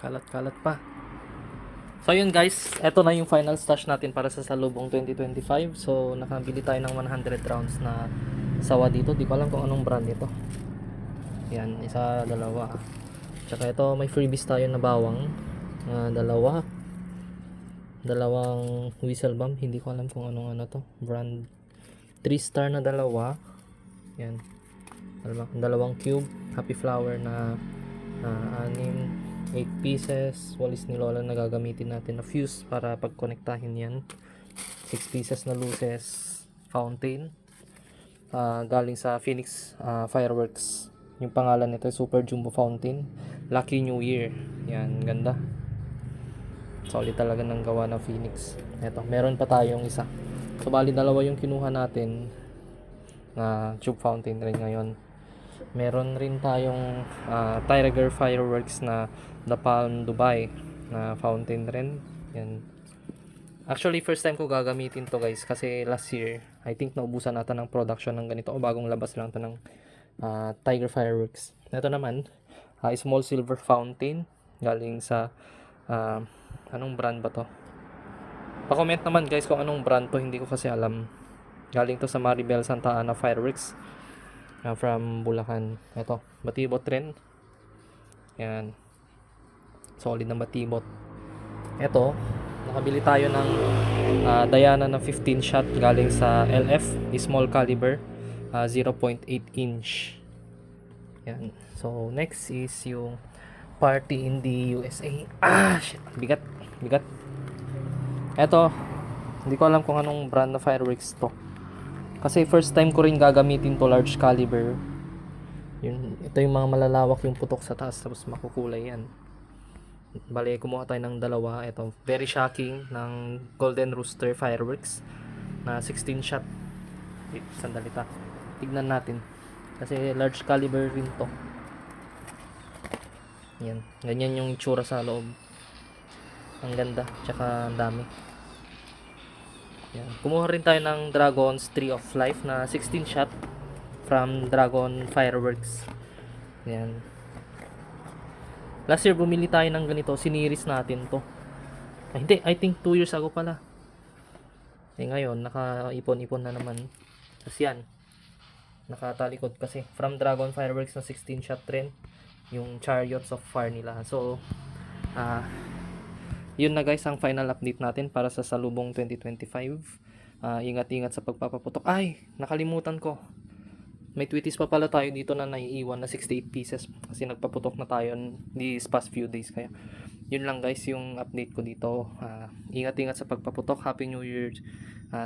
Kalat-kalat pa. So yun guys, eto na yung final stash natin para sa salubong 2025. So nakabili tayo ng 100 rounds na sawa dito. Di ko alam kung anong brand ito. Yan, isa, dalawa. Tsaka ito may freebies tayo na bawang. Dalawang whistle bomb. Hindi ko alam kung anong ano to. Brand 3 star na dalawa. Yan. Dalawang cube. Happy flower na 8 pieces. Walis ni Lola na gagamitin natin na fuse para pagkonektahin yan. 6 pieces na luces. Fountain. Galing sa Phoenix Fireworks. Yung pangalan nito Super Jumbo Fountain. Lucky New Year. Yan, ganda. Solid talaga ng gawa ng Phoenix. Eto, meron pa tayong isa. So bali dalawa yung kinuha natin na tube fountain rin ngayon. Meron rin tayong Tiger Fireworks na The Palm Dubai na fountain rin. Yan. Actually, first time ko gagamitin to guys kasi last year, I think naubusan natin ng production ng ganito o bagong labas lang to ng Tiger Fireworks. Ito naman, small silver fountain galing sa anong brand ba to? Pa-comment naman guys kung anong brand to, hindi ko kasi alam. Galing to sa Maribel Santa Ana Fireworks from Bulacan. Ito, batibot rin. Yan. Solid na batibot. Ito, nakabili tayo ng Diana na 15 shot galing sa LF, small caliber, 0.8 inch. Yan. So, next is yung Party in the USA. Shit. Bigat. Eto, hindi ko alam kung anong brand na fireworks to. Kasi first time ko rin gagamitin to, large caliber. Ito yung mga malalawak yung putok sa taas, tapos makukulay yan. Bale, kumuha tayo ng dalawa. Ito, very shocking ng Golden Rooster Fireworks na 16 shot. Wait, sandali ta. Tignan natin. Kasi large caliber rin to. Yan. Ganyan yung itsura sa loob. Ang ganda. Tsaka ang dami. Yan. Kumuha rin tayo ng Dragon's Tree of Life na 16 shot from Dragon Fireworks. Yan. Last year bumili tayo ng ganito. Siniris natin to. Hindi. I think 2 years ago pala. Ngayon, nakaipon-ipon na naman. Tapos yan. Nakatalikod kasi. From Dragon Fireworks na 16 shot rin. Yung Chariots of Fire nila. So, yun na guys ang final update natin para sa salubong 2025. Ingat-ingat sa pagpapaputok. Ay, nakalimutan ko. May tweeties pa pala tayo dito na naiiwan na 68 pieces kasi nagpaputok na tayo these past few days. Kaya, yun lang guys yung update ko dito. Ingat-ingat sa pagpaputok. Happy New Year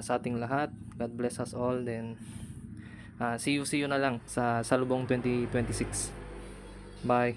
sa ating lahat. God bless us all. Then, see you na lang sa salubong 2026. Bye.